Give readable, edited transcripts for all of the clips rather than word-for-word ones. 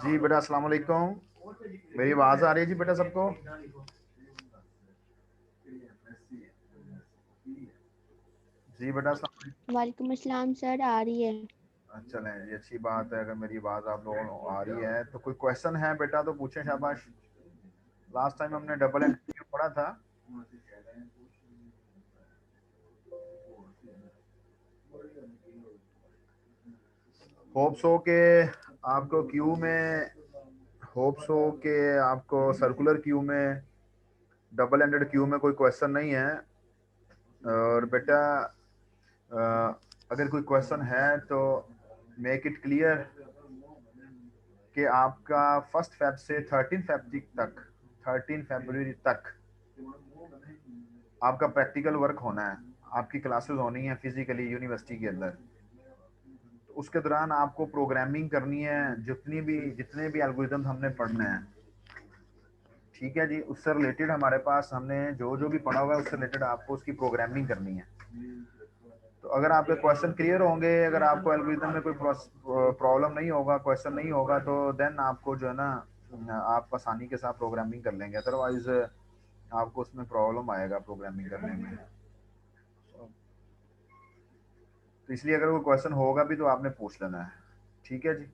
जी बेटा, अस्सलाम वालेकुम। मेरी आवाज आ रही है जी बेटा सबको? जी बेटा, अस्सलाम वालेकुम। वालेकुम अस्सलाम सर, आ रही है। चलें, ये अच्छी बात है। अगर मेरी आवाज आप लोगों को आ रही है तो कोई क्वेश्चन है बेटा तो पूछें, शाबाश। लास्ट टाइम हमने डबल एंट्री पढ़ा था। होप्स हो के आपको क्यू में, होप्स हो के आपको सर्कुलर क्यू में, डबल एंडेड क्यू में कोई क्वेश्चन नहीं है। और बेटा अगर कोई क्वेश्चन है तो मेक इट क्लियर कि आपका 1 फेब से 13 फरवरी तक, 13 फरवरी तक आपका प्रैक्टिकल वर्क होना है। आपकी क्लासेस होनी है फिजिकली यूनिवर्सिटी के अंदर। तो उसके दौरान आपको प्रोग्रामिंग करनी है, जितने भी एल्गोरिदम हमने पढ़ने हैं। ठीक है जी, उससे रिलेटेड हमारे पास हमने जो जो भी पढ़ा हुआ है उससे रिलेटेड आपको उसकी प्रोग्रामिंग करनी है। तो अगर आपके क्वेश्चन क्लियर होंगे, अगर आपको एल्गोरिदम में कोई प्रॉब्लम नहीं होगा, क्वेश्चन नहीं होगा, तो देन आपको जो है ना, आप आसानी के साथ प्रोग्रामिंग कर लेंगे। अदरवाइज आपको उसमें प्रॉब्लम आएगा प्रोग्रामिंग करने में। तो इसलिए अगर कोई क्वेश्चन होगा भी तो आपने पूछ लेना है। ठीक है जी,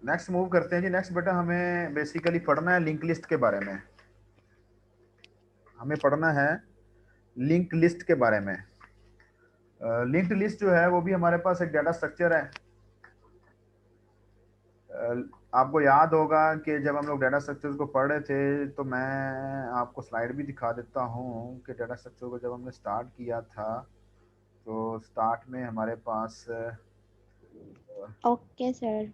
नेक्स्ट मूव करते हैं जी। नेक्स्ट बेटा हमें बेसिकली पढ़ना है लिंक लिस्ट के बारे में। हमें पढ़ना है लिंक लिस्ट के बारे में। लिंक्ड लिस्ट जो है वो भी हमारे पास एक डाटा स्ट्रक्चर है। आपको याद होगा कि जब हम लोग डाटा स्ट्रक्चर को पढ़ रहे थे तो मैं आपको स्लाइड भी दिखा देता हूँ कि डाटा स्ट्रक्चर को जब हमने स्टार्ट किया था तो स्टार्ट में हमारे पास ओके सर।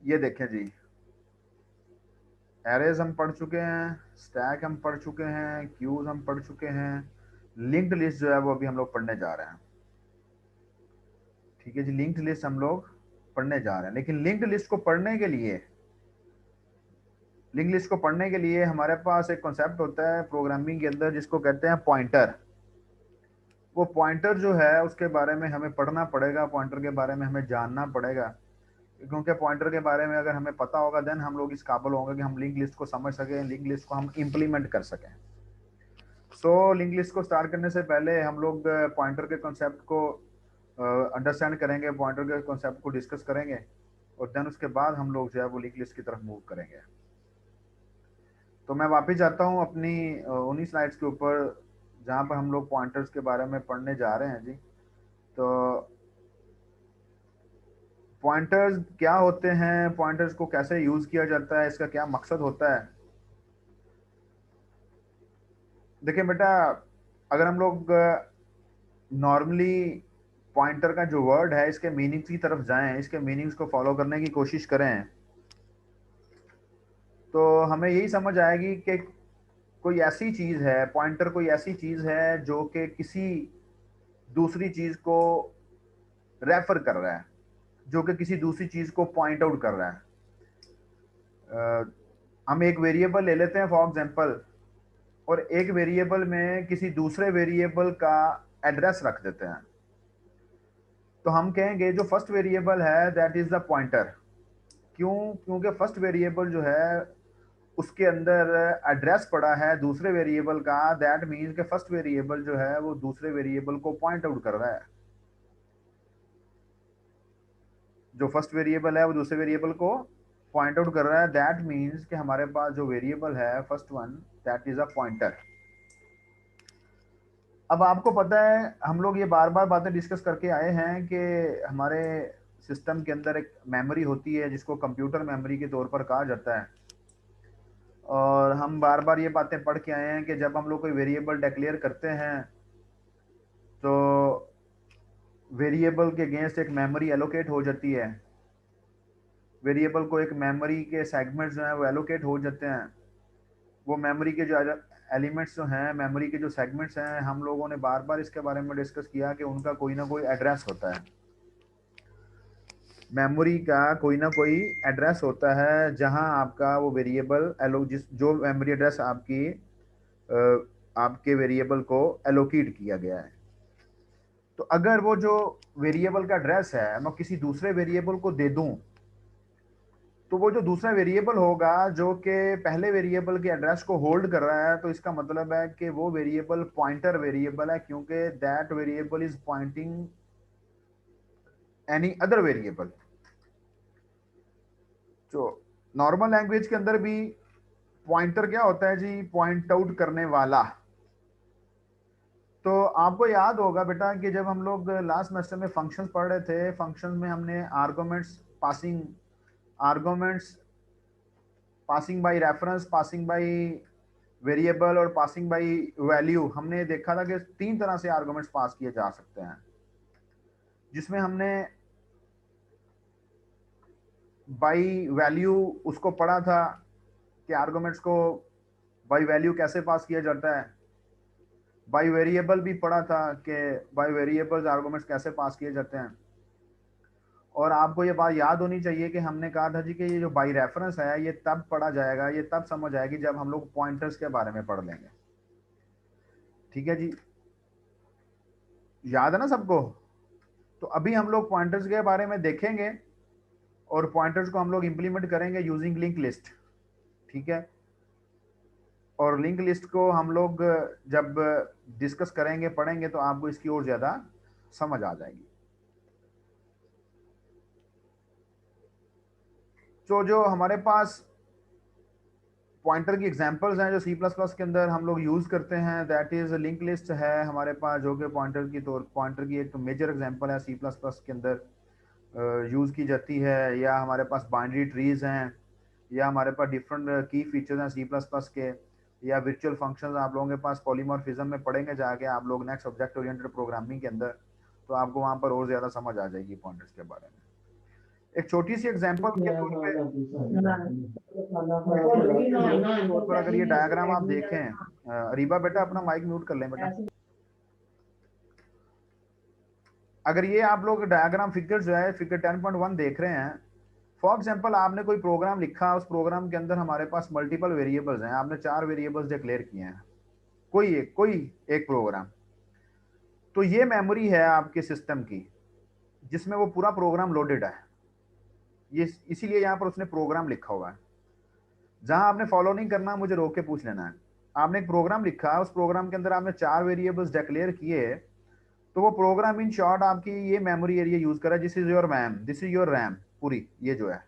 ये देखें जी, एरेज हम पढ़ चुके हैं, स्टैक हम पढ़ चुके हैं, क्यूज हम पढ़ चुके हैं। लिंक्ड लिस्ट जो है वो अभी हम लोग पढ़ने जा रहे हैं। ठीक है जी, लिंक्ड लिस्ट हम लोग पढ़ने जा रहे हैं। लेकिन लिंक लिस्ट को पढ़ने के लिए हमारे पास एक कॉन्सेप्ट होता है प्रोग्रामिंग के अंदर जिसको कहते हैं पॉइंटर। वो पॉइंटर जो है उसके बारे में हमें पढ़ना पड़ेगा, पॉइंटर के बारे में हमें जानना पड़ेगा। क्योंकि पॉइंटर के बारे में अगर हमें पता होगा देन हम लोग इस काबिल होंगे कि हम लिंक लिस्ट को समझ सकें, लिंक लिस्ट को हम इम्प्लीमेंट कर सकें। सो लिंक लिस्ट को स्टार्ट करने से पहले हम लोग पॉइंटर के कॉन्सेप्ट को अंडरस्टैंड करेंगे, पॉइंटर के कॉन्सेप्ट को डिस्कस करेंगे, और देन उसके बाद हम लोग जो है वो लिंक लिस्ट की तरफ मूव करेंगे। तो मैं वापस जाता हूँ अपनी उन्हीं स्लाइड्स के ऊपर जहाँ पर हम लोग पॉइंटर्स के बारे में पढ़ने जा रहे हैं जी। तो पॉइंटर्स क्या होते हैं, पॉइंटर्स को कैसे यूज किया जाता है, इसका क्या मकसद होता है। देखिए बेटा, अगर हम लोग नॉर्मली पॉइंटर का जो वर्ड है इसके मीनिंग्स की तरफ जाएं, इसके मीनिंग्स को फॉलो करने की कोशिश करें, तो हमें यही समझ आएगी कि कोई ऐसी चीज है, पॉइंटर कोई ऐसी चीज है जो कि किसी दूसरी चीज को रेफर कर रहा है, जो कि किसी दूसरी चीज को पॉइंट आउट कर रहा है। हम एक वेरिएबल ले लेते हैं फॉर एग्जांपल, और एक वेरिएबल में किसी दूसरे वेरिएबल का एड्रेस रख देते हैं। तो हम कहेंगे जो फर्स्ट वेरिएबल है दैट इज द पॉइंटर। क्यों? क्योंकि फर्स्ट वेरिएबल जो है उसके अंदर एड्रेस पड़ा है दूसरे वेरिएबल का, दैट मीन्स कि फर्स्ट वेरिएबल जो है वो दूसरे वेरिएबल को पॉइंट आउट कर रहा है। जो फर्स्ट वेरिएबल है वो दूसरे वेरिएबल को पॉइंट आउट कर रहा है, दैट मीन्स कि हमारे पास जो वेरिएबल है first one that is a pointer. अब आपको पता है हम लोग ये बार बार बातें डिस्कस करके आए हैं कि हमारे सिस्टम के अंदर एक मेमोरी होती है जिसको कंप्यूटर मेमोरी के तौर पर कहा जाता है, और हम बार बार ये बातें पढ़ के आए हैं कि जब हम लोग कोई वेरिएबल डिक्लेयर करते हैं तो वेरिएबल के अगेंस्ट एक मेमोरी एलोकेट हो जाती है, वेरिएबल को एक मेमोरी के सेगमेंट्स जो हैं वो एलोकेट हो जाते हैं। वो मेमोरी के जो एलिमेंट्स जो हैं, मेमोरी के जो सेगमेंट्स हैं, हम लोगों ने बार बार इसके बारे में डिस्कस किया कि उनका कोई ना कोई एड्रेस होता है। मेमोरी का कोई ना कोई एड्रेस होता है जहां आपका वो वेरिएबल जिस जो मेमोरी एड्रेस आपके वेरिएबल को एलोकेट किया गया है। तो अगर वो जो वेरिएबल का एड्रेस है मैं किसी दूसरे वेरिएबल को दे दूं, तो वो जो दूसरा वेरिएबल होगा जो कि पहले वेरिएबल के एड्रेस को होल्ड कर रहा है, तो इसका मतलब है कि वो वेरिएबल पॉइंटर वेरिएबल है, क्योंकि that variable is pointing any other variable. तो नॉर्मल लैंग्वेज के अंदर भी पॉइंटर क्या होता है जी? पॉइंट आउट करने वाला। तो आपको याद होगा बेटा कि जब हम लोग लास्ट सेमेस्टर में फंक्शंस पढ़ रहे थे, फंक्शंस में हमने arguments passing by reference, passing by variable और पासिंग बाय वैल्यू, हमने देखा था कि तीन तरह से आर्गुमेंट्स पास किए जा सकते हैं, जिसमें हमने बाय वैल्यू उसको पढ़ा था कि आर्गुमेंट्स को बाय वैल्यू कैसे पास किया जाता है। बाय वेरिएबल भी पढ़ा था कि बाय वेरिएबल्स आर्गुमेंट्स कैसे पास किए जाते हैं। और आपको ये बात याद होनी चाहिए कि हमने कहा था जी कि ये जो बाय रेफरेंस है ये तब पढ़ा जाएगा, ये तब समझ आएगी जब हम लोग पॉइंटर्स के बारे में पढ़ लेंगे। ठीक है जी, याद है ना सबको? तो अभी हम लोग पॉइंटर्स के बारे में देखेंगे और पॉइंटर्स को हम लोग इंप्लीमेंट करेंगे यूजिंग लिंक लिस्ट। ठीक है, और लिंक लिस्ट को हम लोग जब डिस्कस करेंगे, पढ़ेंगे, तो आपको इसकी और ज्यादा समझ आ जाएगी। तो जो हमारे पास पॉइंटर की एग्जांपल्स हैं जो सी प्लस प्लस के अंदर हम लोग यूज करते हैं, दैट इज लिंक लिस्ट है हमारे पास, जो कि पॉइंटर की एक मेजर एग्जांपल है, सी प्लस प्लस के अंदर यूज की जाती है। या हमारे पास बाइनरी ट्रीज हैं, या हमारे पास डिफरेंट की फीचर्स हैं सी प्लस प्लस के, या वर्चुअल फंक्शंस आप लोगों के पास पॉलीमॉर्फिज्म में पढ़ेंगे जाके आप लोग नेक्स्ट ऑब्जेक्ट ओरिएंटेड प्रोग्रामिंग के अंदर, तो आपको वहां पर और ज्यादा समझ आ जाएगी पॉइंटर्स के बारे में। एक छोटी सी एग्जांपल के तौर पे, अगर ये डायग्राम आप देखें, रीबा बेटा अपना माइक म्यूट कर लें बेटा। अगर ये आप लोग डायग्राम फिगर जो है फिगर 10.1 देख रहे हैं, फॉर एग्जांपल आपने कोई प्रोग्राम लिखा, उस प्रोग्राम के अंदर हमारे पास मल्टीपल वेरिएबल्स हैं, आपने 4 वेरिएबल्स डिक्लेयर किए हैं, कोई एक प्रोग्राम। तो ये मेमोरी है आपके सिस्टम की जिसमें वो पूरा प्रोग्राम लोडेड है। ये इसीलिए यहाँ पर उसने प्रोग्राम लिखा हुआ है। जहां आपने फॉलो नहीं करना, मुझे रोक के पूछ लेना है। आपने एक प्रोग्राम लिखा, उस प्रोग्राम के अंदर आपने 4 वेरिएबल्स डिक्लेयर किए, तो वो प्रोग्राम इन शॉर्ट आपकी ये मेमोरी एरिया यूज कर रहा है। दिस इज योर रैम पूरी, ये जो है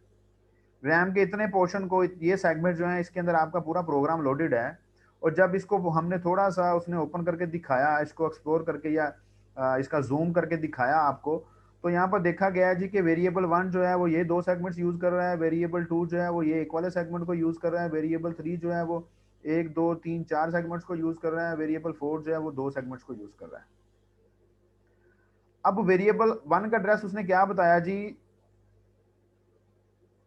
रैम के इतने पोर्शन को, ये सेगमेंट जो है इसके अंदर आपका पूरा प्रोग्राम लोडेड है। और जब इसको हमने थोड़ा सा उसने ओपन करके दिखाया, इसको एक्सप्लोर करके या इसका जूम करके दिखाया आपको, तो यहाँ पर देखा गया है जी कि वेरिएबल 1 जो है वो ये 2 सेगमेंट्स यूज कर रहा है, वेरिएबल 2 जो है वो ये एक वाले सेगमेंट को यूज कर रहा है, वेरिएबल 3 जो है वो 1 2 3 4 सेगमेंट्स को यूज कर रहा है, वेरिएबल 4 जो है वो 2 सेगमेंट्स को यूज कर रहा है। अब वेरिएबल 1 का एड्रेस उसने क्या बताया जी?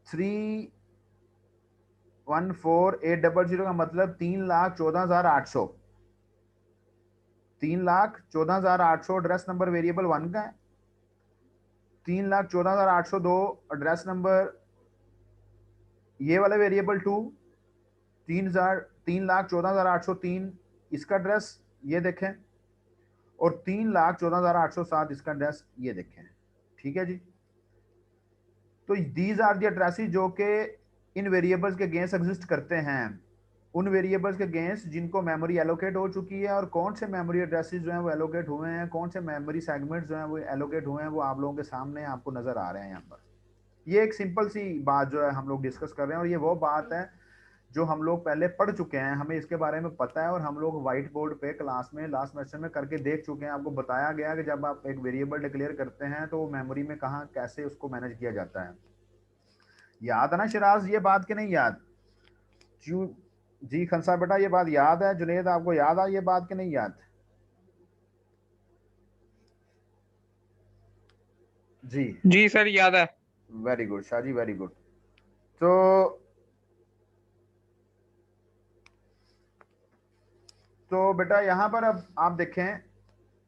314800 का मतलब 3,14,800, 3,14,800 एड्रेस नंबर वेरिएबल 1 का है। 3,14,802 एड्रेस नंबर ये वाला वेरिएबल 2, 3,14,803 इसका एड्रेस ये देखें, और 3,14,807 इसका एड्रेस ये देखें। ठीक है जी, तो दीज आर दी एड्रेसेस जो कि इन वेरिएबल्स के अगेंस्ट एग्जिस्ट करते हैं, उन वेरिएबल्स के अगेंस्ट जिनको मेमोरी एलोकेट हो चुकी है। और कौन से मेमोरी एड्रेसेस जो हैं वो एलोकेट हुए हैं, कौन से मेमोरी सेगमेंट्स जो हैं वो एलोकेट हुए हैं, वो आप लोगों के सामने आपको नजर आ रहे हैं यहाँ पर। ये एक सिंपल सी बात जो है हम लोग डिस्कस कर रहे हैं, और ये वो बात है जो हम लोग पहले पढ़ चुके हैं, हमें इसके बारे में पता है, और हम लोग व्हाइट बोर्ड पे क्लास में लास्ट सेमेस्टर में करके देख चुके हैं। आपको बताया गया कि जब आप एक वेरिएबल डिक्लेयर करते हैं तो मेमोरी में कहाँ कैसे उसको मैनेज किया जाता है। याद है ना शिराज ये बात कि नहीं याद? जी खंसा बेटा ये बात याद है? जुनेद आपको याद है ये बात कि नहीं याद? जी जी सर याद है। Very good Shahji, very good. तो बेटा यहाँ पर अब आप देखें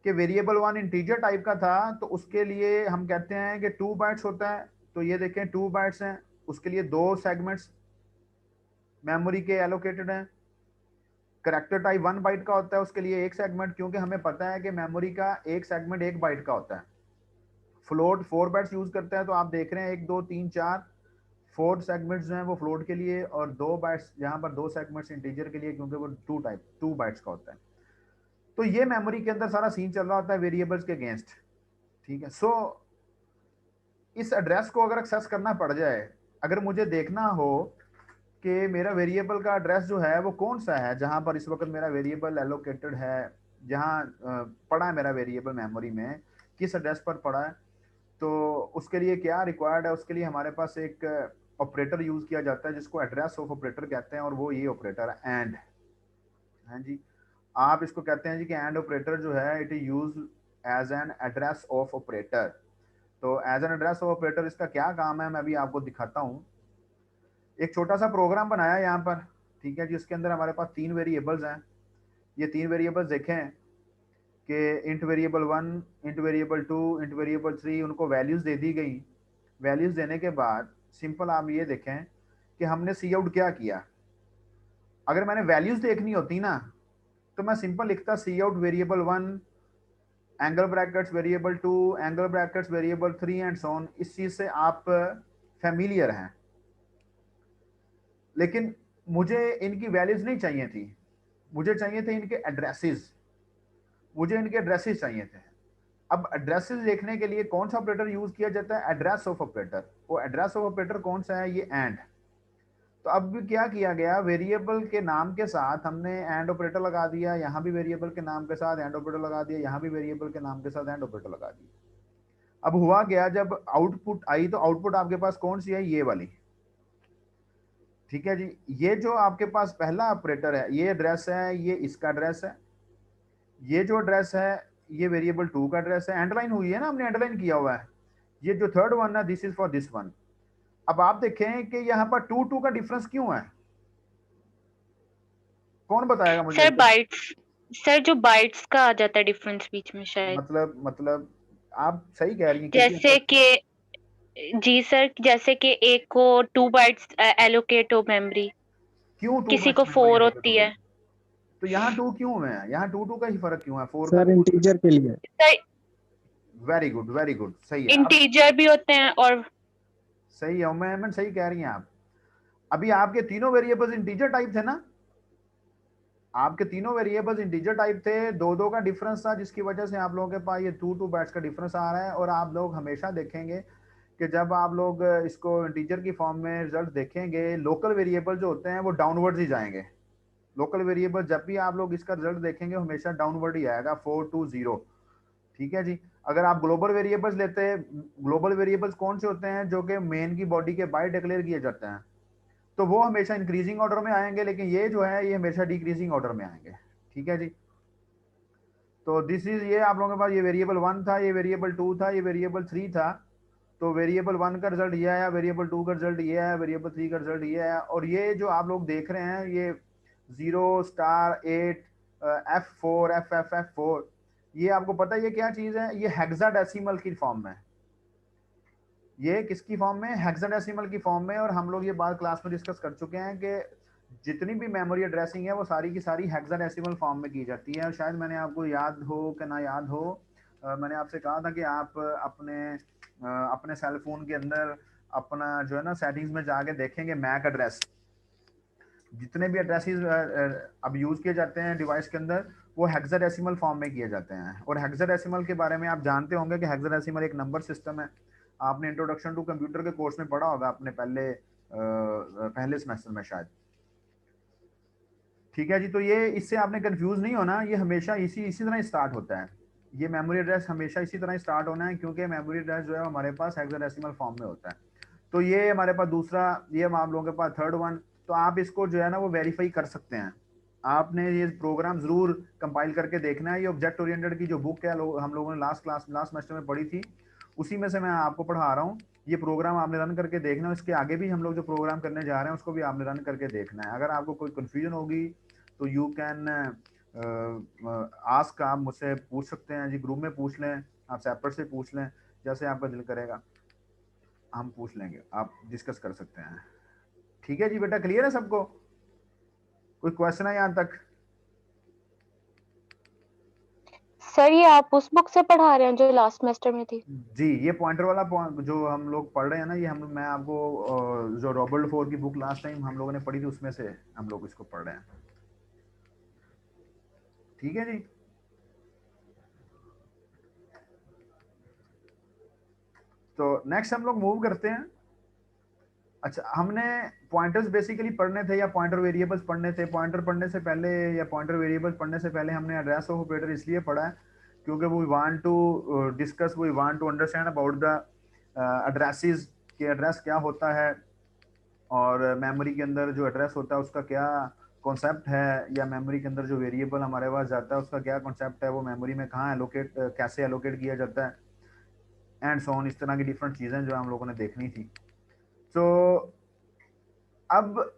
कि वेरिएबल वन इंटीजर टाइप का था, तो उसके लिए हम कहते हैं कि 2 बाइट्स होता है। तो ये देखें 2 बाइट्स हैं, उसके लिए 2 सेगमेंट्स मेमोरी के एलोकेटेड हैं। करेक्टर टाइप 1 बाइट का होता है, उसके लिए 1 सेगमेंट, क्योंकि हमें पता है कि मेमोरी का 1 सेगमेंट 1 बाइट का होता है। फ्लोट 4 बाइट्स यूज करते हैं, तो आप देख रहे हैं 1 2 3 4 4 सेगमेंट्स जो हैं वो फ्लोट के लिए, और 2 बाइट्स यहाँ पर 2 सेगमेंट्स इंटीजर के लिए, क्योंकि वो 2 बाइट्स का होता है। तो ये मेमोरी के अंदर सारा सीन चल रहा होता है वेरिएबल्स के अगेंस्ट, ठीक है। सो इस एड्रेस को अगर एक्सेस करना पड़ जाए, अगर मुझे देखना हो कि मेरा वेरिएबल का एड्रेस जो है वो कौन सा है, जहां पर इस वक्त मेरा वेरिएबल एलोकेटेड है, जहां पड़ा है मेरा वेरिएबल मेमोरी में, किस एड्रेस पर पड़ा है, तो उसके लिए क्या रिक्वायर्ड है? उसके लिए हमारे पास एक ऑपरेटर यूज किया जाता है जिसको एड्रेस ऑफ ऑपरेटर कहते हैं, और वो ये ऑपरेटर है एंड। हाँ जी, आप इसको कहते हैं जी कि एंड ऑपरेटर जो है it is used as an address of operator. तो as an address of operator इसका क्या काम है मैं अभी आपको दिखाता हूँ। एक छोटा सा प्रोग्राम बनाया यहाँ पर, ठीक है, जिसके अंदर हमारे पास 3 वेरिएबल्स हैं। ये 3 वेरिएबल्स देखें कि int variable 1, int variable 2, int variable 3, उनको वैल्यूज दे दी गई। वैल्यूज देने के बाद सिंपल आप ये देखें कि हमने सी आउट क्या किया। अगर मैंने वैल्यूज देखनी होती ना, तो मैं सिंपल लिखता C out variable 1 angle brackets variable 2 angle brackets variable 3 and so on. इस चीज से आप फैमिलियर हैं, लेकिन मुझे इनकी वैल्यूज नहीं चाहिए थी, मुझे चाहिए थे इनके एड्रेसेस, मुझे इनके एड्रेसेस चाहिए थे। अब एड्रेसेस देखने के लिए कौन सा ऑपरेटर यूज किया जाता है? Address of operator. वो एड्रेस ऑफ ऑपरेटर कौन सा है? ये एंड। तो अब भी क्या किया गया, वेरिएबल के नाम के साथ हमने एंड ऑपरेटर लगा दिया, यहाँ भी वेरिएबल के नाम के साथ एंड ऑपरेटर लगा दिया, यहाँ भी वेरिएबल के नाम के साथ एंड ऑपरेटर लगा दिया। अब हुआ गया, जब आउटपुट आई तो आउटपुट आपके पास कौन सी है? ये वाली, ठीक है जी। ये जो आपके पास पहला ऑपरेटर है, ये एड्रेस है, ये इसका एड्रेस है। ये जो एड्रेस है ये वेरिएबल 2 का एड्रेस है, अंडरलाइन हुई है ना, हमने अंडरलाइन किया हुआ है। ये जो थर्ड वन है this is for this one. अब आप देखें कि यहाँ पर 2 का डिफरेंस क्यों है? कौन बताएगा मुझे? सर बाइट्स, सर जो बाइट्स का आ जाता है डिफरेंस बीच में शायद। मतलब आप सही कह रही हैं, जैसे कि जी सर, जैसे कि एक को 2 बाइट्स एलोकेट हो मेमोरी, क्यों 2 किसी बाइट्स को मेमोरी 4 एलोकेट होती होगी? है। तो यहाँ 2 क्यों है? यहाँ 2 का ही फर्क क्यों है? 4 का सर इंटीजर के लिए। Sir very good, very good, सही है। इंटीजर भी होते हैं और सही है, मैं सही कह रही हैं आप। अभी आपके तीनों वेरिएबल्स इंटीजर टाइप थे ना, आपके तीनों वेरिएबल्स इंटीजर टाइप थे, 2 का डिफरेंस था, जिसकी वजह से आप लोगों के पास ये 2 बाइट्स का डिफरेंस आ रहा है। और आप लोग हमेशा देखेंगे कि जब आप लोग इसको इंटीजर की फॉर्म में रिजल्ट देखेंगे, लोकल वेरिएबल जो होते हैं वो डाउनवर्ड ही जाएंगे। लोकल वेरिएबल जब भी आप लोग इसका रिजल्ट देखेंगे हमेशा डाउनवर्ड ही आएगा, 420, ठीक है जी। अगर आप ग्लोबल वेरिएबल्स लेते हैं, ग्लोबल वेरिएबल्स कौन से होते हैं? जो कि मेन की बॉडी के बाहर डिक्लेयर किए जाते हैं, तो वो हमेशा इंक्रीजिंग ऑर्डर में आएंगे, लेकिन ये जो है ये हमेशा डिक्रीजिंग ऑर्डर में आएंगे, ठीक है जी। तो दिस इज, ये आप लोगों के पास ये वेरिएबल 1 था, ये वेरिएबल 2 था, ये वेरिएबल 3 था। तो वेरिएबल 1 का रिजल्ट ये आया, वेरिएबल 2 का रिजल्ट ये आया, वेरिएबल 3 का रिजल्ट ये आया। और ये जो आप लोग देख रहे हैं ये 0 स्टार 8 F4 F4, ये आपको पता है ये क्या चीज है? ये हेक्साडेसिमल की फॉर्म में, ये किसकी फॉर्म में? हेक्साडेसिमल की फॉर्म में। और हम लोग ये बात क्लास में डिस्कस कर चुके हैं कि जितनी भी मेमोरी एड्रेसिंग है वो सारी की सारी हेक्साडेसिमल फॉर्म में की जाती है। और शायद मैंने आपको याद हो कि ना याद हो, मैंने आपसे कहा था कि आप अपने सेल फोन के अंदर अपना जो है ना सेटिंग्स में जाके देखेंगे मैक एड्रेस, जितने भी एड्रेसेस अब यूज किए जाते हैं डिवाइस के अंदर वो हेक्साडेसिमल फॉर्म में किए जाते हैं। और हेक्साडेसिमल के बारे में आप जानते होंगे कि हेक्साडेसिमल एक नंबर सिस्टम है, आपने इंट्रोडक्शन टू कंप्यूटर के कोर्स में पढ़ा होगा अपने पहले सेमेस्टर में शायद। ठीक है जी, तो ये इससे आपने कंफ्यूज नहीं होना, ये हमेशा इसी तरह स्टार्ट होता है। ये मेमोरी एड्रेस हमेशा इसी तरह स्टार्ट होना है, क्योंकि मेमोरी एड्रेस जो है हमारे पास हेक्साडेसिमल फॉर्म में होता है। तो ये हमारे पास दूसरा, ये आप लोगों के पास थर्ड वन। तो आप इसको जो है ना वो वेरीफाई कर सकते हैं। आपने ये प्रोग्राम जरूर कंपाइल करके देखना है। ये ऑब्जेक्ट ओरिएंटेड की जो बुक है हम लोगों ने लास्ट सेमेस्टर में पढ़ी थी, उसी में से मैं आपको पढ़ा रहा हूँ। ये प्रोग्राम आपने रन करके देखना है, इसके आगे भी हम लोग जो प्रोग्राम करने जा रहे हैं उसको भी आपने रन करके देखना है। अगर आपको कोई कंफ्यूजन होगी तो यू कैन आस्क, आप मुझसे पूछ सकते हैं जी, ग्रुप में पूछ लें, आप सेपरेट से पूछ लें, जैसे आपका दिल करेगा हम पूछ लेंगे, आप डिस्कस कर सकते हैं। ठीक है जी बेटा, क्लियर है सबको? कोई क्वेश्चन है यहाँ तक? सर ये आप उस बुक से पढ़ा रहे हैं जो लास्ट सेमेस्टर में थी? जी, ये पॉइंटर वाला जो हम लोग पढ़ रहे हैं ना, ये मैं आपको जो रॉबर्ट फोर की बुक लास्ट टाइम हम लोगों ने पढ़ी थी उसमें से हम लोग इसको पढ़ रहे हैं। ठीक है जी। तो नेक्स्ट हम लोग मूव करते हैं। अच्छा, हमने पॉइंटर्स बेसिकली पढ़ने थे या पॉइंटर वेरिएबल्स पढ़ने थे? पॉइंटर पढ़ने से पहले या पॉइंटर वेरिएबल्स पढ़ने से पहले हमने एड्रेस ऑफ ऑपरेटर इसलिए पढ़ा है क्योंकि we want to discuss, we want to understand about the addresses, कि एड्रेस क्या होता है और मेमोरी के अंदर जो एड्रेस होता है उसका क्या कॉन्सेप्ट है, या मेमोरी के अंदर जो वेरिएबल हमारे पास जाता है उसका क्या कॉन्सेप्ट है, वो मेमोरी में कहाँ एलोकेट, कैसे एलोकेट किया जाता है, एंड सो ऑन। इस तरह की डिफरेंट चीज़ें जो हम लोगों ने देखनी थी। तो अब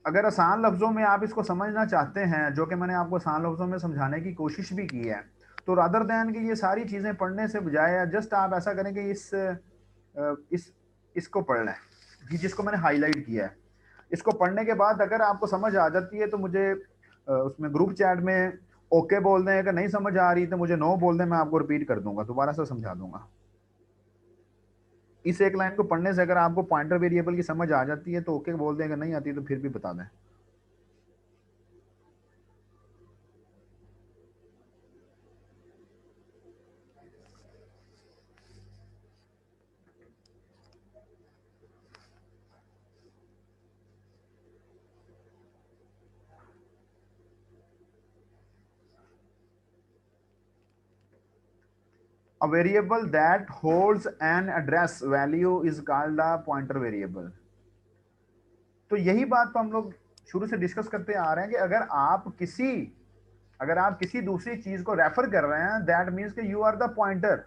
अगर आसान लफ्जों में आप इसको समझना चाहते हैं, जो कि मैंने आपको आसान लफ्जों में समझाने की कोशिश भी की है, तो रादर दैन कि ये सारी चीज़ें पढ़ने से बजाय जस्ट आप ऐसा करें कि इसको पढ़ लें जी, जिसको मैंने हाईलाइट किया है। इसको पढ़ने के बाद अगर आपको समझ आ जाती है तो मुझे उसमें ग्रुप चैट में ओके बोल दें, अगर नहीं समझ आ रही तो मुझे नो बोल दें, मैं आपको रिपीट कर दूंगा, दोबारा से समझा दूंगा। इस एक लाइन को पढ़ने से अगर आपको पॉइंटर वेरिएबल की समझ आ जाती है तो ओके बोल दें, अगर नहीं आती तो फिर भी बता दें। A variable that holds an address value is called a pointer variable. तो यही बात तो हम लोग शुरू से डिस्कस करते आ रहे हैं कि अगर आप किसी दूसरी चीज को रेफर कर रहे हैं, दैट मीन्स कि यू आर द पॉइंटर।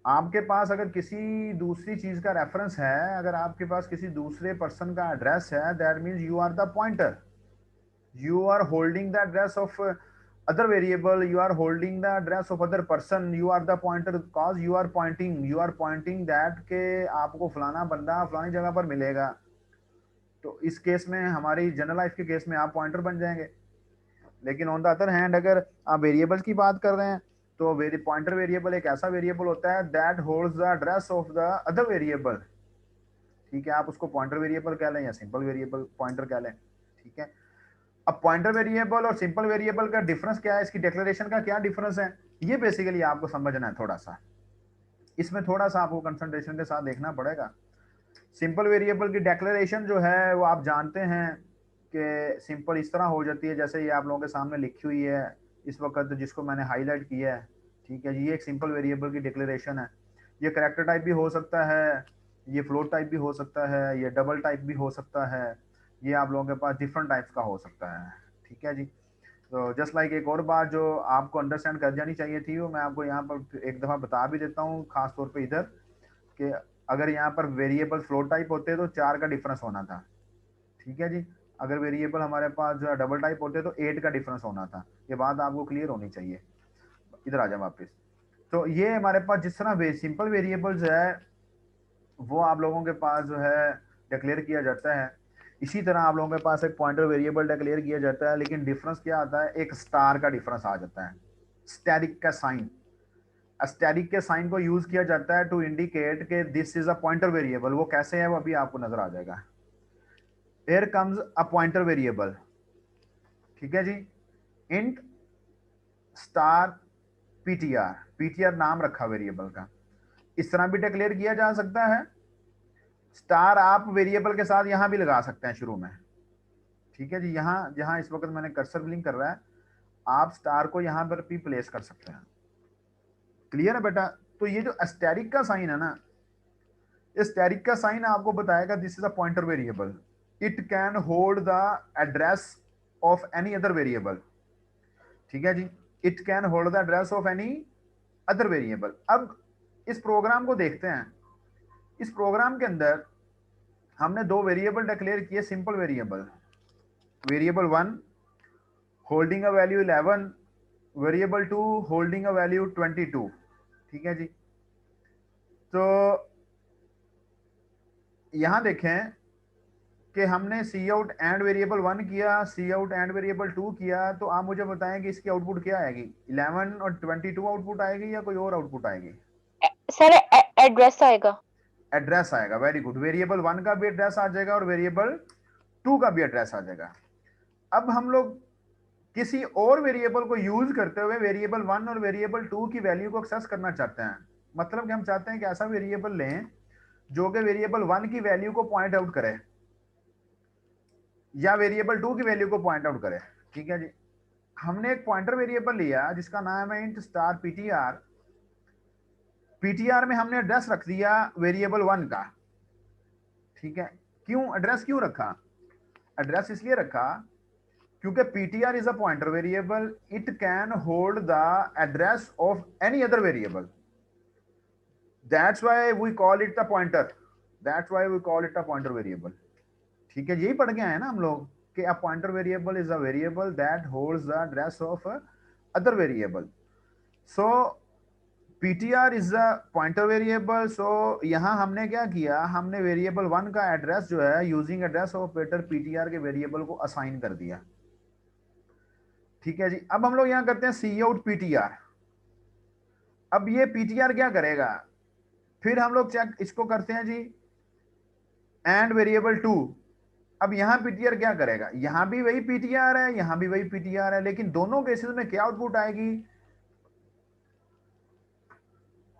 आपके पास अगर किसी दूसरी चीज का रेफरेंस है, अगर आपके पास किसी दूसरे पर्सन का एड्रेस है, that means you are the pointer. You are holding the address of other variable, you are holding the address of other person, you are the pointer because you are pointing that के आपको फलाना बंदा फलानी जगह पर मिलेगा। तो इस केस में, हमारी जनरल लाइफ के केस में, आप पॉइंटर बन जाएंगे। लेकिन ऑन द अदर हैंड अगर आप वेरिएबल्स की बात कर रहे हैं तो पॉइंटर वेरिएबल एक ऐसा वेरिएबल होता है that holds the address of the other variable. ठीक है, आप उसको पॉइंटर वेरिएबल कह लें या सिंपल वेरिएबल पॉइंटर कह लें। ठीक है, अब पॉइंटर वेरिएबल और सिंपल वेरिएबल का डिफरेंस क्या है, इसकी डिक्लेरेशन का क्या डिफरेंस है, ये बेसिकली आपको समझना है। थोड़ा सा इसमें थोड़ा सा आपको कंसंट्रेशन के साथ देखना पड़ेगा। सिंपल वेरिएबल की डिक्लेरेशन जो है वो आप जानते हैं कि सिंपल इस तरह हो जाती है जैसे ये आप लोगों के सामने लिखी हुई है इस वक्त, जिसको मैंने हाईलाइट किया है। ठीक है, ये एक सिंपल वेरिएबल की डिक्लेरेशन है। ये कैरेक्टर टाइप भी हो सकता है, ये फ्लोट टाइप भी हो सकता है, ये डबल टाइप भी हो सकता है, ये आप लोगों के पास डिफरेंट टाइप्स का हो सकता है। ठीक है जी। तो जस्ट लाइक एक और बात जो आपको अंडरस्टैंड कर जानी चाहिए थी, वो मैं आपको यहाँ पर एक दफ़ा बता भी देता हूँ, खास तौर पे इधर, कि अगर यहाँ पर वेरिएबल फ्लोट टाइप होते तो 4 का डिफरेंस होना था। ठीक है जी, अगर वेरिएबल हमारे पास जो है डबल टाइप होते तो 8 का डिफरेंस होना था। ये बात आपको क्लियर होनी चाहिए। इधर आ जाए वापस। तो ये हमारे पास जिस तरह सिंपल वेरिएबल्स है वो आप लोगों के पास जो है डिक्लेयर किया जाता है, इसी तरह आप लोगों के पास एक पॉइंटर वेरिएबल डिक्लेयर किया जाता है। लेकिन डिफरेंस क्या आता है, एक स्टार का डिफरेंस आ जाता है, स्टैटिक का साइन। स्टैटिक के साइन को यूज किया जाता है टू इंडिकेट कि this is a pointer variable. वो कैसे है वो अभी आपको नजर आ जाएगा। Here comes a pointer variable. ठीक है जी, इंट स्टार पीटीआर, पीटीआर नाम रखा वेरिएबल का। इस तरह भी डिक्लेयर किया जा सकता है। स्टार आप वेरिएबल के साथ यहां भी लगा सकते हैं शुरू में, ठीक है जी। यहां जहां इस वक्त मैंने कर्सर ब्लिंक कर रहा है, आप स्टार को यहां पर भी प्लेस कर सकते हैं। क्लियर है बेटा? तो ये जो एस्टेरिक का साइन है ना, एस्टेरिक का साइन आपको बताएगा this is a pointer variable, it can hold the address of any other variable, ठीक है जी। It can hold the address of any other variable. अब इस प्रोग्राम को देखते हैं। इस प्रोग्राम के अंदर हमने दो वेरिएबल डिक्लेयर किए, simple variable, variable 1 holding a value 11, variable 2 holding a value 22, ठीक है जी। तो यहां देखें कि हमने सी आउट एंड वेरिएबल 1 किया, सी आउट एंड वेरिएबल 2 किया, तो आप मुझे बताएं कि इसकी आउटपुट क्या आएगी? 11 और 22 आउटपुट आएगी या कोई और आउटपुट आएगी? सर एड्रेस आएगा। एड्रेस आएगा, वेरी गुड। वेरिएबल 1 का भी एड्रेस आ जाएगा और वेरिएबल 2 का भी एड्रेस आ जाएगा। अब हम लोग किसी और वेरिएबल को यूज करते हुए वेरिएबल 1 और वेरिएबल 2 की वैल्यू को एक्सेस करना चाहते हैं। मतलब कि हम चाहते हैं कि ऐसा वेरिएबल लें जो कि वेरिएबल 1 की वैल्यू को पॉइंट आउट करे या वेरिएबल 2 की वैल्यू को पॉइंट आउट करे, ठीक है जी। हमने एक पॉइंटर वेरिएबल लिया जिसका नाम है इंट स्टार पीटीआर। पीटीआर में हमने एड्रेस रख दिया वेरिएबल 1 का, ठीक है। क्यों एड्रेस क्यों रखा? एड्रेस इसलिए रखा क्योंकि ptr is a pointer variable, it can hold the address of any other variable, that's why we call it a pointer, that's why we call it a pointer variable, ठीक है। यही पढ़ के आए ना हम लोग कि a pointer variable is a variable that holds the address of other variable, so ptr is a pointer variable। so यहां हमने क्या किया, हमने वेरिएबल 1 का एड्रेस जो है यूजिंग एड्रेस ऑपरेटर ptr के वेरिएबल को असाइन कर दिया, ठीक है जी। अब हम लोग यहां करते हैं सी आउट पीटीआर। अब ये पीटीआर क्या करेगा? फिर हम लोग चेक इसको करते हैं जी एंड वेरिएबल 2। अब यहां पीटीआर क्या करेगा? यहां भी वही पीटीआर है, यहां भी वही पीटीआर है, लेकिन दोनों केसेस में क्या आउटपुट आएगी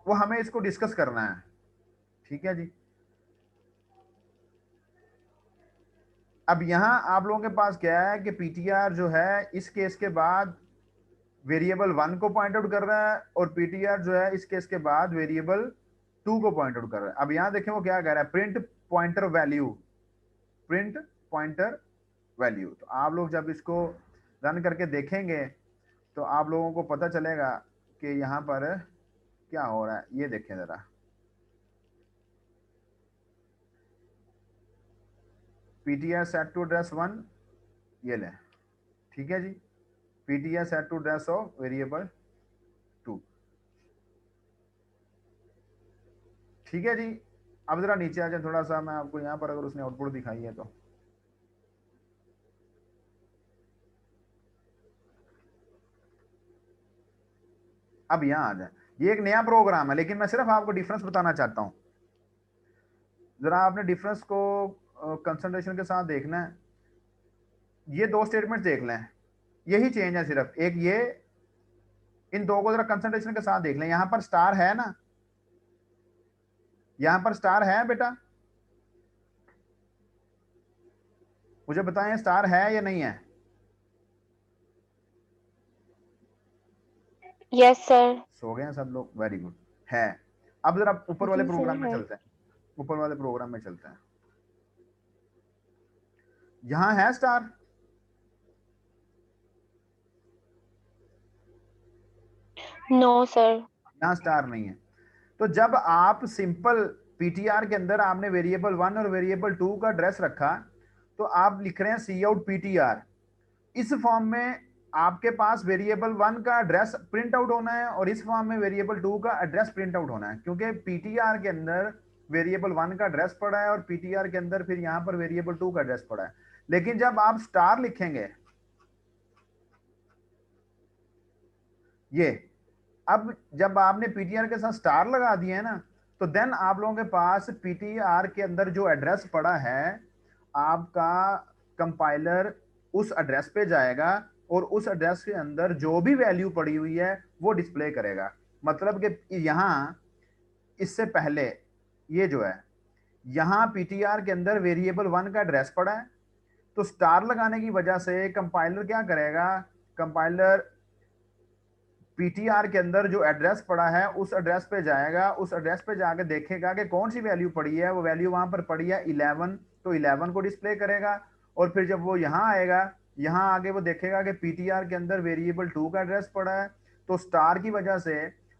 वो हमें इसको डिस्कस करना है, ठीक है जी। अब यहां आप लोगों के पास क्या है कि पीटीआर जो है इस केस के बाद वेरिएबल 1 को पॉइंट आउट कर रहा है और पीटीआर जो है इस केस के बाद वेरिएबल 2 को पॉइंट आउट कर रहा है। अब यहां देखें वो क्या कह रहा है, print pointer value, print pointer value. तो आप लोग जब इसको रन करके देखेंगे तो आप लोगों को पता चलेगा कि यहाँ पर क्या हो रहा है। ये देखें जरा, पीटीआर सेट टू एड्रेस 1, ये लें, ठीक है जी। PTR set to address of variable 2, ठीक है जी। अब जरा नीचे आ जाए थोड़ा सा, मैं आपको यहाँ पर अगर उसने आउटपुट दिखाई है तो अब यहाँ आ जाए। ये एक नया प्रोग्राम है लेकिन मैं सिर्फ आपको डिफरेंस बताना चाहता हूँ। जरा आपने डिफरेंस को कंसंट्रेशन के साथ देखना है। ये दो स्टेटमेंट देख लें, यही चेंज है सिर्फ एक ये, इन दो को जरा कंसंट्रेशन के साथ देख लें। यहां पर स्टार है ना, यहां पर स्टार है बेटा, मुझे बताएं स्टार है या नहीं है? Yes sir. सो गए हैं सब लोग, वेरी गुड, है। अब जरा ऊपर वाले जी प्रोग्राम सर में है। चलते हैं, ऊपर वाले प्रोग्राम में चलते हैं। यहां है स्टार? No sir. यहां स्टार नहीं है। तो जब आप सिंपल पीटीआर के अंदर आपने वेरिएबल 1 और वेरिएबल 2 का एड्रेस रखा तो आप लिख रहे हैं सी आउट पीटीआर। इस फॉर्म में आपके पास वेरिएबल 1 का एड्रेस प्रिंट आउट होना है और इस फॉर्म में वेरिएबल 2 का एड्रेस प्रिंट आउट होना है, क्योंकि पीटीआर के अंदर वेरिएबल 1 का एड्रेस पड़ा है और पीटीआर के अंदर फिर यहां पर वेरिएबल 2 का एड्रेस पड़ा है। लेकिन जब आप स्टार लिखेंगे, ये अब जब आपने पीटीआर के साथ स्टार लगा दिए है ना, तो देन आप लोगों के पास पीटीआर के अंदर जो एड्रेस पड़ा है आपका कंपाइलर उस एड्रेस पे जाएगा और उस एड्रेस के अंदर जो भी वैल्यू पड़ी हुई है वो डिस्प्ले करेगा। मतलब कि यहाँ इससे पहले ये जो है, यहाँ पीटीआर के अंदर वेरिएबल 1 का एड्रेस पड़ा है, तो स्टार लगाने की वजह से कंपाइलर क्या करेगा, कंपाइलर पीटीआर के अंदर जो एड्रेस पड़ा है उस एड्रेस पे जाएगा, उस एड्रेस पे जाके देखेगा कि कौन सी वैल्यू पड़ी है, वो वैल्यू वहां पर पड़ी है 11, तो 11 को डिस्प्ले करेगा। और फिर जब वो यहाँ आएगा, यहाँ आगे वो देखेगा कि पीटीआर के अंदर वेरिएबल 2 का एड्रेस पड़ा है, तो स्टार की वजह से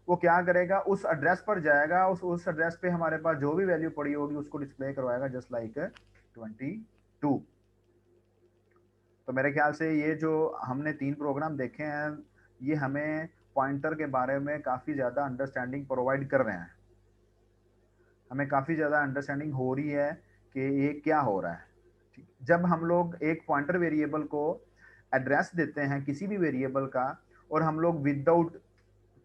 वो क्या करेगा, उस एड्रेस पर जाएगा, उस एड्रेस पे हमारे पास जो भी वैल्यू पड़ी होगी उसको डिस्प्ले करवाएगा, जस्ट लाइक 22। तो मेरे ख्याल से ये जो हमने 3 प्रोग्राम देखे हैं, ये हमें पॉइंटर के बारे में काफ़ी ज़्यादा अंडरस्टैंडिंग प्रोवाइड कर रहे हैं। हमें काफ़ी ज़्यादा अंडरस्टैंडिंग हो रही है कि ये क्या हो रहा है। ठीक, जब हम लोग एक पॉइंटर वेरिएबल को एड्रेस देते हैं किसी भी वेरिएबल का, और हम लोग without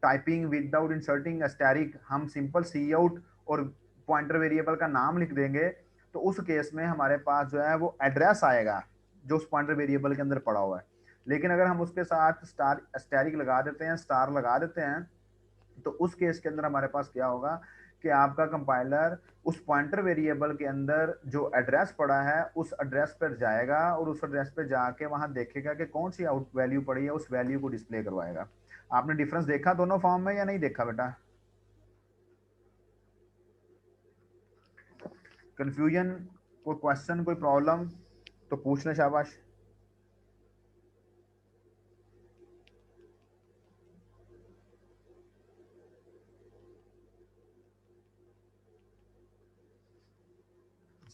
typing, without inserting asterisk, हम सिंपल सी आउट और पॉइंटर वेरिएबल का नाम लिख देंगे, तो उस केस में हमारे पास जो है वो एड्रेस आएगा जो उस पॉइंटर वेरिएबल के अंदर पड़ा हुआ है। लेकिन अगर हम उसके साथ स्टार एस्टेरिक लगा देते हैं, स्टार लगा देते हैं, तो उस केस के अंदर हमारे पास क्या होगा कि आपका कंपाइलर उस पॉइंटर वेरिएबल के अंदर जो एड्रेस पड़ा है उस एड्रेस पर जाएगा, और उस एड्रेस पर जाके वहां देखेगा कि कौन सी आउट वैल्यू पड़ी है, उस वैल्यू को डिस्प्ले करवाएगा। आपने डिफरेंस देखा दोनों फॉर्म में या नहीं देखा बेटा? कंफ्यूजन, कोई क्वेश्चन, कोई प्रॉब्लम तो पूछ लें, शाबाश।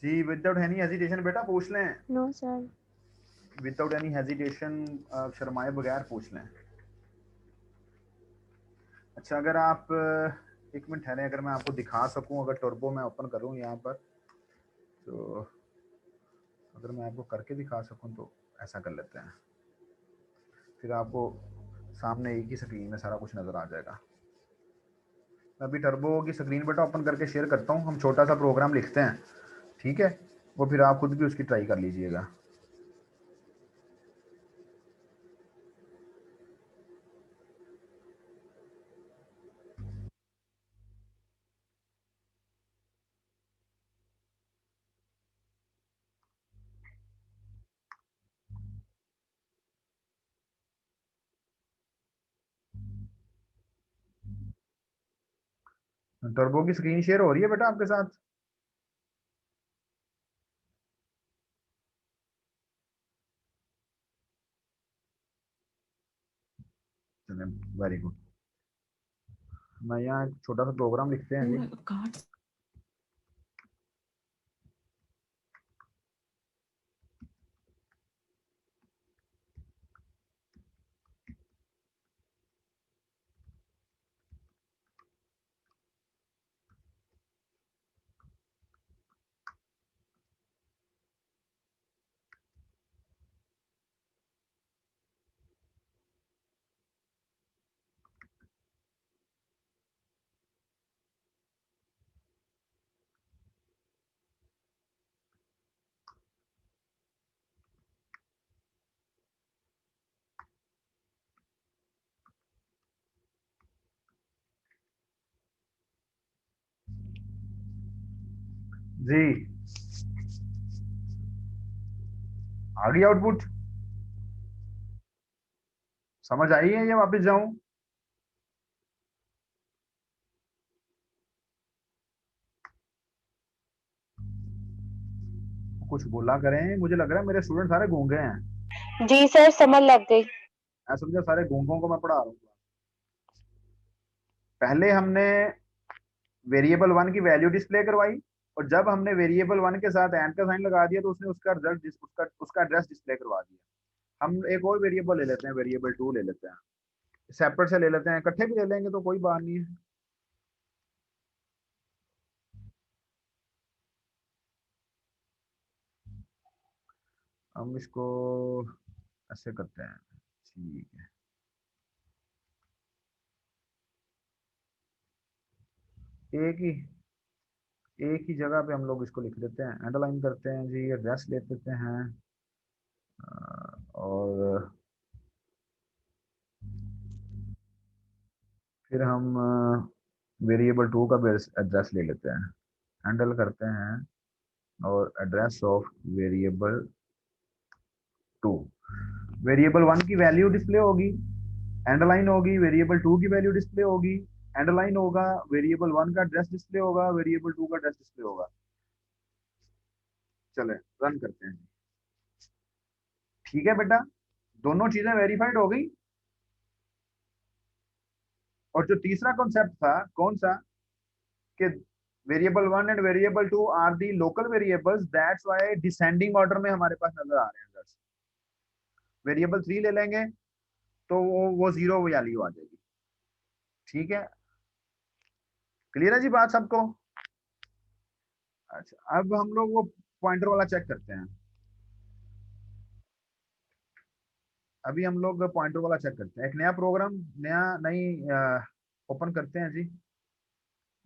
जी, विदाउट एनी हेजिटेशन बेटा पूछ लें, no sir. Without any hesitation, शर्माए बगैर पूछ लें। अच्छा, अगर आप एक मिनट ठहरे, अगर मैं आपको दिखा सकूं, अगर टर्बो मैं ओपन करूं यहाँ पर, तो अगर मैं आपको करके दिखा सकूं तो ऐसा कर लेते हैं, फिर आपको सामने एक ही स्क्रीन में सारा कुछ नज़र आ जाएगा। मैं अभी टर्बो की स्क्रीन बेटा ओपन करके शेयर करता हूँ, हम छोटा सा प्रोग्राम लिखते हैं, ठीक है, वो फिर आप खुद भी उसकी ट्राई कर लीजिएगा। टर्बो की स्क्रीन शेयर हो रही है बेटा आपके साथ? चलें, वेरी गुड। मैं यहाँ एक छोटा सा प्रोग्राम लिखते हैं जी। जी, आ गई आउटपुट? समझ आई है या वापस जाऊं? कुछ बोला करें, मुझे लग रहा है मेरे स्टूडेंट सारे गूंगे हैं। जी सर, समझ लग गई। मैं समझा सारे गूंगों को मैं पढ़ा रहा हूँ। पहले हमने वेरिएबल 1 की वैल्यू डिस्प्ले करवाई, और जब हमने वेरिएबल 1 के साथ एंड का साइन लगा दिया तो उसने उसका रिजल्ट, उसका एड्रेस डिस्प्ले करवा दिया। हम एक और वेरिएबल ले लेते हैं, वेरिएबल 2 ले लेते हैं, सेपरेट से ले लेते हैं, इकट्ठे भी ले लेंगे तो कोई बात नहीं है। हम इसको ऐसे करते हैं, ठीक है, एक ही एक ही जगह पे हम लोग इसको लिख लेते हैं, अंडरलाइन करते हैं जी, एड्रेस ले लेते हैं, और फिर हम वेरिएबल 2 का एड्रेस ले लेते हैं, हैंडल करते हैं, और एड्रेस ऑफ वेरिएबल 2। वेरिएबल 1 की वैल्यू डिस्प्ले होगी, एंडरलाइन होगी, वेरिएबल 2 की वैल्यू डिस्प्ले होगी, एंडरलाइन होगा, वेरिएबल 1 का एड्रेस डिस्प्ले होगा, वेरिएबल 2 का एड्रेस डिस्प्ले होगा। चले रन करते हैं। ठीक है बेटा, दोनों चीजें वेरीफाइड हो गई। और जो तीसरा कॉन्सेप्ट था कौन सा, कि variable 1 and variable 2 are the local variables, that's why descending order में हमारे पास नजर आ रहे हैं। वेरिएबल 3 ले लेंगे तो वो जीरो वैल्यू आ जाएगी। ठीक है, क्लियर है जी बात सबको? अच्छा, अब हम लोग वो पॉइंटर वाला चेक करते हैं। अभी हम लोग पॉइंटर वाला चेक करते हैं। एक नया प्रोग्राम, नई ओपन करते हैं जी,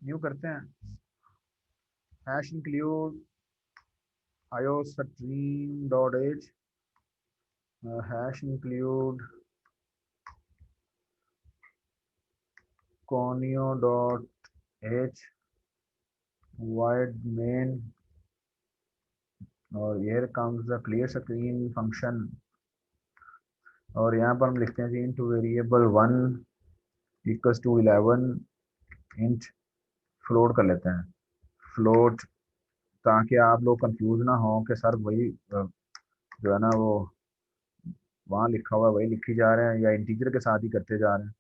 न्यू करते हैं। Hash include iostream.h, hash include conio.h, void main, और here comes the clear screen function। और यहाँ पर हम लिखते हैं जी int variable 1 equals to 11, int float कर लेते हैं, फ्लोट, ताकि आप लोग कंफ्यूज ना हो कि सर वही जो है ना वो वहाँ लिखा हुआ है वही लिखी जा रहे हैं या इंटीजर के साथ ही करते जा रहे हैं।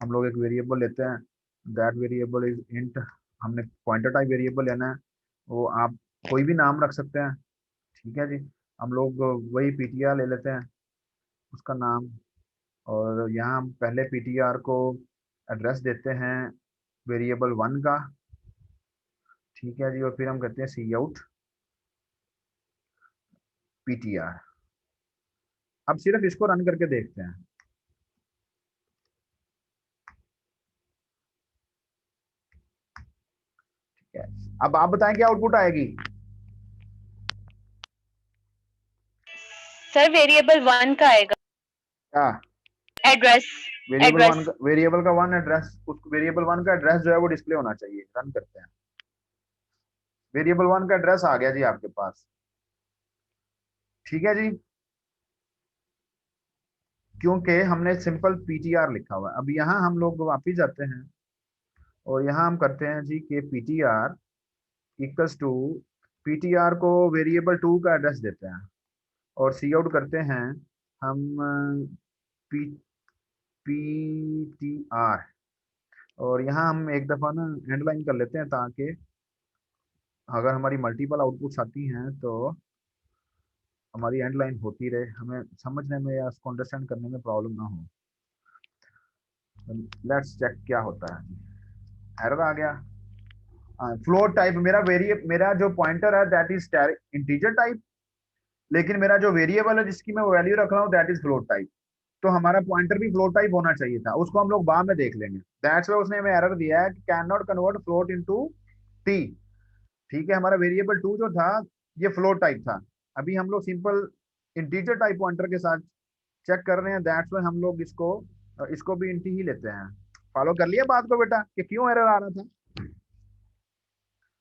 हम लोग एक वेरिएबल लेते हैं, दैट वेरिएबल इज इंट, हमने पॉइंटर टाइप वेरिएबल लेना है, वो आप कोई भी नाम रख सकते हैं। ठीक है जी, हम लोग वही पीटीआर ले लेते हैं उसका नाम, और यहाँ हम पहले पीटीआर को एड्रेस देते हैं वेरिएबल 1 का। ठीक है जी, और फिर हम कहते हैं सी आउट पीटीआर। अब सिर्फ इसको रन करके देखते हैं। ठीक है, अब आप बताएं क्या आउटपुट आएगी। सर वेरिएबल 1 का आएगा क्या एड्रेस। एड्रेस वेरिएबल का 1 एड्रेस, उस वेरिएबल 1 का एड्रेस जो है वो डिस्प्ले होना चाहिए। रन करते हैं, वेरिएबल 1 का एड्रेस आ गया जी आपके पास। ठीक है जी, क्योंकि हमने सिंपल पीटीआर लिखा हुआ है। अब यहाँ हम लोग वापिस जाते हैं और यहाँ हम करते हैं जी कि पीटीआर इक्वल्स टू, पीटीआर को वेरिएबल 2 का एड्रेस देते हैं और सी आउट करते हैं हम पी पीटीआर, और यहाँ हम एक दफा ना एंड लाइन कर लेते हैं ताकि अगर हमारी मल्टीपल आउटपुट्स आती हैं तो हमारी एंड लाइन होती रहे, हमें समझने में या उसको अंडरस्टैंड करने में प्रॉब्लम ना हो। लेट्स चेक क्या होता है। एरर आ गया। फ्लोट टाइप मेरा जो पॉइंटर है दैट इज इंटीजर टाइप, लेकिन मेरा जो वेरिएबल है जिसकी मैं वैल्यू रख रहा हूँ दैट इज फ्लोट टाइप। तो हमारा पॉइंटर भी फ्लोट टाइप होना चाहिए था, उसको हम लोग बाद में देख लेंगे। दैट्स वाई उसने हमें एरर दिया है कि can not convert float into T. ठीक है, हमारा वेरिएबल 2 जो था ये फ्लोट टाइप था, अभी हम लोग सिंपल इंटीजर टाइप पॉइंटर के साथ चेक कर रहे हैं। दैट्स वाई हम लोग इसको भी इंटी ही लेते हैं। फॉलो कर लिया बात को बेटा कि क्यों एरर आ रहा था।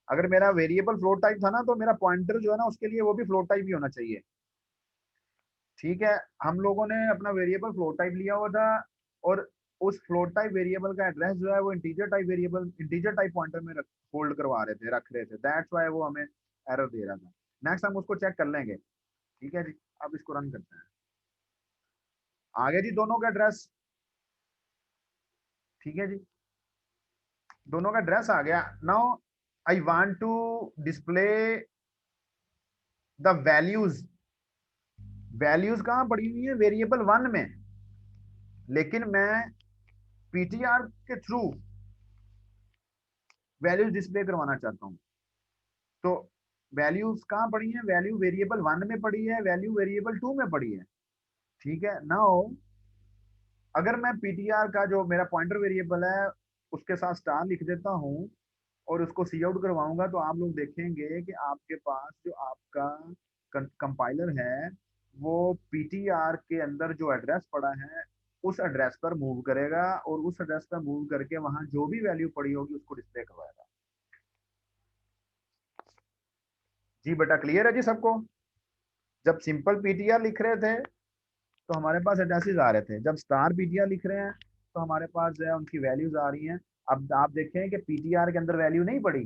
अगर मेरा वेरिएबल फ्लोट टाइप था ना तो मेरा पॉइंटर जो है ना उसके लिए वो भी फ्लोट टाइप ही होना चाहिए। ठीक है, हम लोगों ने अपना वेरिएबल फ्लोट टाइप लिया हुआ था और उस फ्लोट टाइप वेरिएबल का एड्रेस जो है वो इंटीजर टाइप पॉइंटर में होल्ड करवा रहे थे, रख रहे थे। दैट्स वाई वो हमें एरर दे रहा था। नेक्स्ट हम उसको चेक कर लेंगे। ठीक है जी, अब इसको रन करते हैं। आगे जी दोनों का एड्रेस। ठीक है जी, दोनों का एड्रेस आ गया। Now I want to display the values. Values कहाँ पड़ी हुई है, वेरिएबल 1 में, लेकिन मैं पीटीआर के थ्रू वैल्यूज डिस्प्ले करवाना चाहता हूँ। तो वैल्यूज कहाँ पड़ी है, वैल्यू वेरिएबल 1 में पड़ी है, वैल्यू वेरिएबल 2 में पड़ी है। ठीक है, नाउ अगर मैं पीटीआर का जो मेरा पॉइंटर वेरिएबल है उसके साथ स्टार लिख देता हूँ और उसको सी आउट करवाऊंगा तो आप लोग देखेंगे कि आपके पास जो आपका कंपाइलर है वो पीटीआर के अंदर जो एड्रेस पड़ा है उस एड्रेस पर मूव करेगा और उस एड्रेस पर मूव करके वहां जो भी वैल्यू पड़ी होगी उसको डिस्प्ले करवाएगा। जी बेटा क्लियर है जी सबको? जब सिंपल पीटीआर लिख रहे थे तो हमारे पास एड्रेसेस आ रहे थे, जब स्टार पीटीआर लिख रहे हैं तो हमारे पास जो है उनकी वैल्यूज आ रही हैं। अब आप देखें कि पीटीआर के अंदर वैल्यू नहीं पड़ी,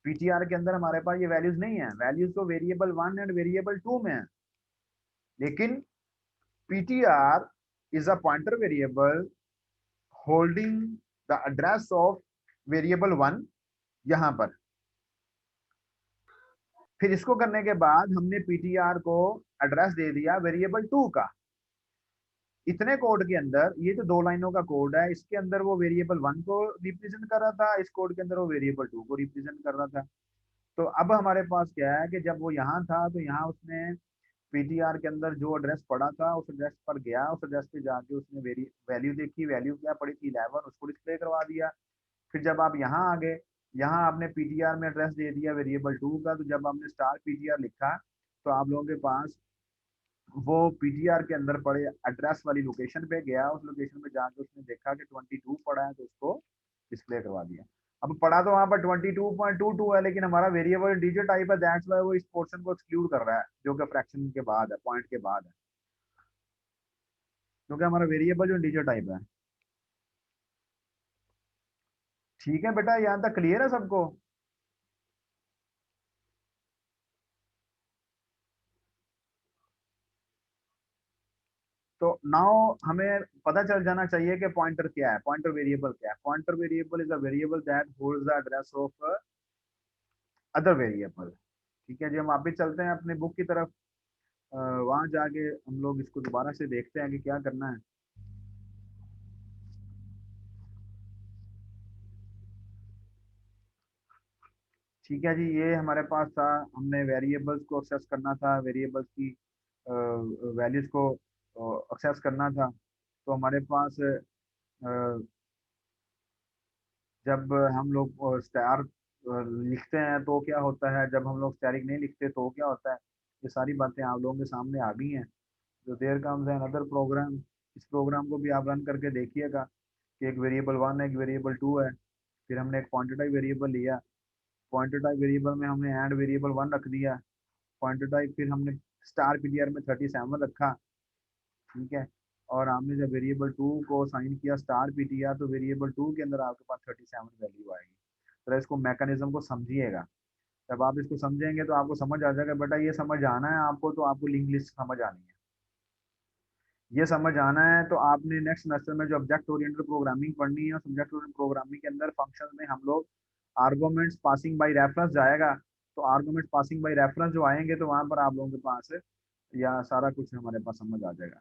पीटीआर के अंदर हमारे पास ये वैल्यूज नहीं है, वैल्यूज तो वेरिएबल 1 एंड वेरिएबल 2 में है। लेकिन PTR is a pointer variable holding the address of variable 1 यहां पर। फिर इसको करने के बाद हमने पीटीआर को एड्रेस दे दिया वेरिएबल 2 का। इतने कोड के अंदर ये तो 2 लाइनों का कोड है, इसके अंदर वो वेरिएबल 1 को रिप्रेजेंट कर रहा था, इस कोड के अंदर वो वेरिएबल 2 को रिप्रेजेंट कर रहा था। तो अब हमारे पास क्या है कि जब वो यहाँ था तो यहाँ उसने पीटीआर के अंदर जो एड्रेस पड़ा था उस एड्रेस पर गया, उस एड्रेस पे जाके उसने वैल्यू देखी, वैल्यू क्या पड़ी थी 11, उसको डिस्प्ले करवा दिया। फिर जब आप यहाँ आ गए, यहाँ आपने पीटीआर में एड्रेस दे दिया वेरिएबल 2 का, तो जब आपने स्टार पीटीआर लिखा तो आप लोगों के पास वो पीटीआर के अंदर पड़े एड्रेस वाली लोकेशन पे गया, उस लोकेशन पे जाके उसने देखा कि 22 पड़ा है तो उसको डिस्प्ले करवा दिया। अब पड़ा तो वहां पर 22.22 है, लेकिन हमारा वेरिएबल डिजिट टाइप है, दैट्स वाई वो इस पोर्शन को एक्सक्लूड कर रहा है जो कि फ्रैक्शन के बाद है, पॉइंट के बाद है, क्योंकि हमारा वेरिएबल जो डिजिट टाइप है। ठीक है बेटा, यहाँ तक क्लियर है सबको? तो नाउ हमें पता चल जाना चाहिए कि पॉइंटर क्या है, पॉइंटर वेरिएबल क्या है। Pointer variable is a variable that holds the address of other variable. ठीक है जी, हम वापिस चलते हैं अपने बुक की तरफ। वहां जाके हम लोग इसको दोबारा से देखते हैं कि क्या करना है। ठीक है जी, ये हमारे पास था, हमने वेरिएबल्स को एक्सेस करना था, वेरिएबल्स की वैल्यूज को एक्सेस करना था। तो हमारे पास जब हम लोग स्टार लिखते हैं तो क्या होता है, जब हम लोग स्टैरिक नहीं लिखते तो क्या होता है, ये सारी बातें आप लोगों के सामने आ गई हैं। जो देयर कम्स है अनदर प्रोग्राम, इस प्रोग्राम को भी आप रन करके देखिएगा कि एक वेरिएबल 1 है, एक वेरिएबल 2 है। फिर हमने एक पॉइंटर टाइप वेरिएबल लिया, पॉइंटर टाइप वेरिएबल में हमने एंड वेरिएबल 1 रख दिया, पॉइंटर टाइप फिर हमने स्टार पीटीआर में 37 रखा। ठीक है, और हमने जब वेरिएबल 2 को साइन किया स्टार पीटीआर तो वेरिएबल 2 के अंदर आपके पास 37 वैल्यू आएगी। तो इसको मैकेनिज्म को समझिएगा, जब आप इसको समझेंगे तो आपको समझ आ जाएगा। बेटा ये समझ आना है आपको, तो आपको लिंक लिस्ट समझ आनी है, ये समझ आना है। तो आपने नेक्स्ट सेमेस्टर में जो ऑब्जेक्ट ओरिएंटेड प्रोग्रामिंग पढ़नी है, ऑब्जेक्ट ओरिएंटेड प्रोग्रामिंग के अंदर फंक्शन में हम लोग आर्गुमेंट्स पासिंग बाय रेफरेंस जाएगा। तो आर्गुमेंट्स पासिंग बाय रेफरेंस जो आएंगे तो वहां पर आप लोगों के पास या सारा कुछ हमारे पास समझ आ जाएगा।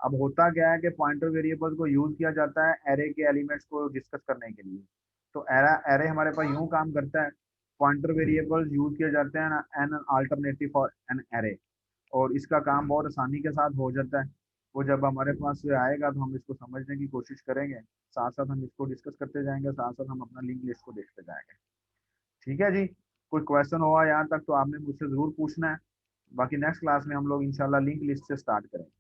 अब होता क्या है कि पॉइंटर वेरिएबल को यूज किया जाता है एरे के एलिमेंट्स को डिस्कस करने के लिए। तो एरा एरे हमारे पास यूं काम करता है, पॉइंटर वेरिएबल यूज किए जाते हैं an alternative for an array, और इसका काम बहुत आसानी के साथ हो जाता है। वो जब हमारे पास आएगा तो हम इसको समझने की कोशिश करेंगे, साथ साथ हम इसको डिस्कस करते जाएंगे, साथ साथ हम अपना लिंक लिस्ट को देखते जाएंगे। ठीक है जी, कोई क्वेश्चन हुआ यहाँ तक तो आपने मुझसे जरूर पूछना है। बाकी नेक्स्ट क्लास में हम लोग इंशाल्लाह लिंक लिस्ट से स्टार्ट करेंगे।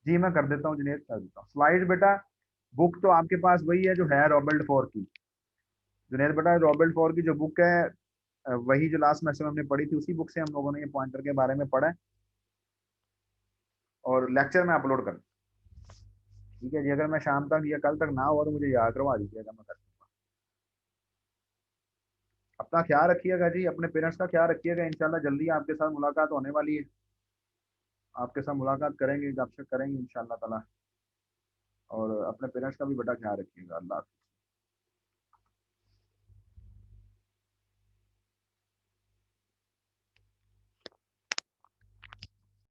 जी मैं कर देता हूँ जुनेद, कर देता हूँ स्लाइड। बेटा बुक तो आपके पास वही है जो है रॉबर्ट फॉर की। जुनेद बेटा रॉबर्ट फॉर की जो बुक है वही जो लास्ट सेमेस्टर में हमने पढ़ी थी, उसी बुक से हम लोगों ने ये पॉइंटर के बारे में पढ़ा है, और लेक्चर में अपलोड कर। ठीक है जी, अगर मैं शाम तक या कल तक ना हुआ तो मुझे याद करवा दीजिएगा, मैं कर दूंगा। अपना ख्याल रखिएगा जी, अपने पेरेंट्स का ख्याल रखिएगा। इंशाल्लाह जल्दी आपके साथ मुलाकात होने वाली है, आपके साथ मुलाकात करेंगे, गपशप करेंगे इंशाल्लाह ताला। और अपने पेरेंट्स का भी बड़ा ख्याल रखिएगा। अल्लाह हाफ़िज़।